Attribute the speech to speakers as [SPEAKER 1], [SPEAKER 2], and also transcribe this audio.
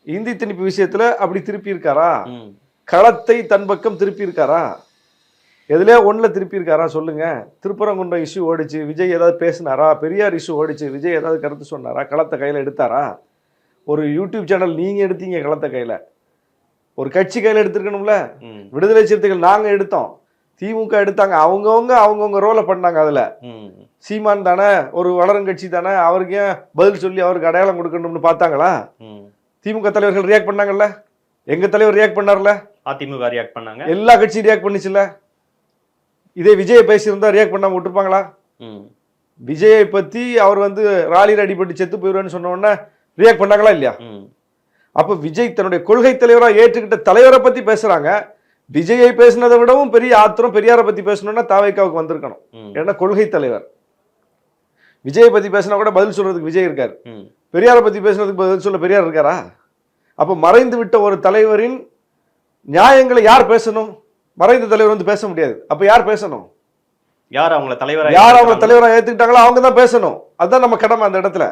[SPEAKER 1] இந்தி திணிப்பு விஷயத்துல அப்படி திருப்பி இருக்காரா? களத்தை தன் பக்கம் திருப்பி இருக்காரா? எதுலயே ஒண்ணுல திருப்பி இருக்காரா சொல்லுங்க. திருப்பரங்குன்றம் இஷ்யூ ஓடிச்சு, விஜய் ஏதாவது பேசினாரா? பெரியார் இஷ்யூ ஓடிச்சு, விஜய் ஏதாவது கருத்து சொன்னாரா? களத்தை கையில எடுத்தாரா? ஒரு யூடியூப் சேனல் நீங்க எடுத்தீங்க களத்தை கையில, ஒரு கட்சி கையில எடுத்திருக்கணும்ல. விடுதலை சிறுத்தைகள் நாங்க எடுத்தோம், திமுக எடுத்தாங்க, அவங்கவுங்க ரோலை பண்ணாங்க. அதுல சீமான் தானே ஒரு வளரும் கட்சி தானே, அவருக்கு ஏன் பதில் சொல்லி அவருக்கு அடையாளம் கொடுக்கணும்னு பார்த்தாங்களா? திமுக தலைவர்கள் ரியாக்ட் பண்ணாங்கல்ல, எங்க தலைவர் ரியாக்ட் பண்ணார்ல,
[SPEAKER 2] அதிமுக ரியாக்ட் பண்ணாங்க,
[SPEAKER 1] எல்லா கட்சியும் ரியாக்ட் பண்ணிச்சுல. இதே விஜய் பேசியிருந்தா ரியாக்ட் பண்ணாம விட்டுருப்பாங்களா? விஜயை பத்தி அவர் வந்து ராலியில் அடிபட்டு செத்து போயிடுவேன்னு சொன்ன உடனே ரியாக்ட் பண்ணாங்களா இல்லையா? அப்ப விஜய் தன்னுடைய கொள்கை தலைவரா ஏற்றுக்கிட்ட தலைவரை பத்தி பேசுறாங்க. விஜயை பேசினதை விடவும் பெரிய ஆத்திரம் பெரியாரை பத்தி பேசணும்னா தாவேக்காவுக்கு வந்திருக்கணும். ஏன்னா கொள்கை தலைவர். விஜயை பத்தி பேசினா கூட பதில் சொல்றதுக்கு விஜய் இருக்காரு, பெரியாரை பத்தி பேசுறதுக்கு பதில் சொல்ல பெரியார் இருக்காரா? அப்ப மறைந்து விட்ட ஒரு தலைவரின் நியாயங்களை யார் பேசணும்? மறைந்த தலைவர் வந்து பேச முடியாது. அப்ப யார் பேசணும்?
[SPEAKER 2] யார் அவங்கள தலைவரா ஏத்துக்கிட்டாங்களோ
[SPEAKER 1] அவங்க தான் பேசணும். அதுதான் நம்ம கடமை அந்த இடத்துல.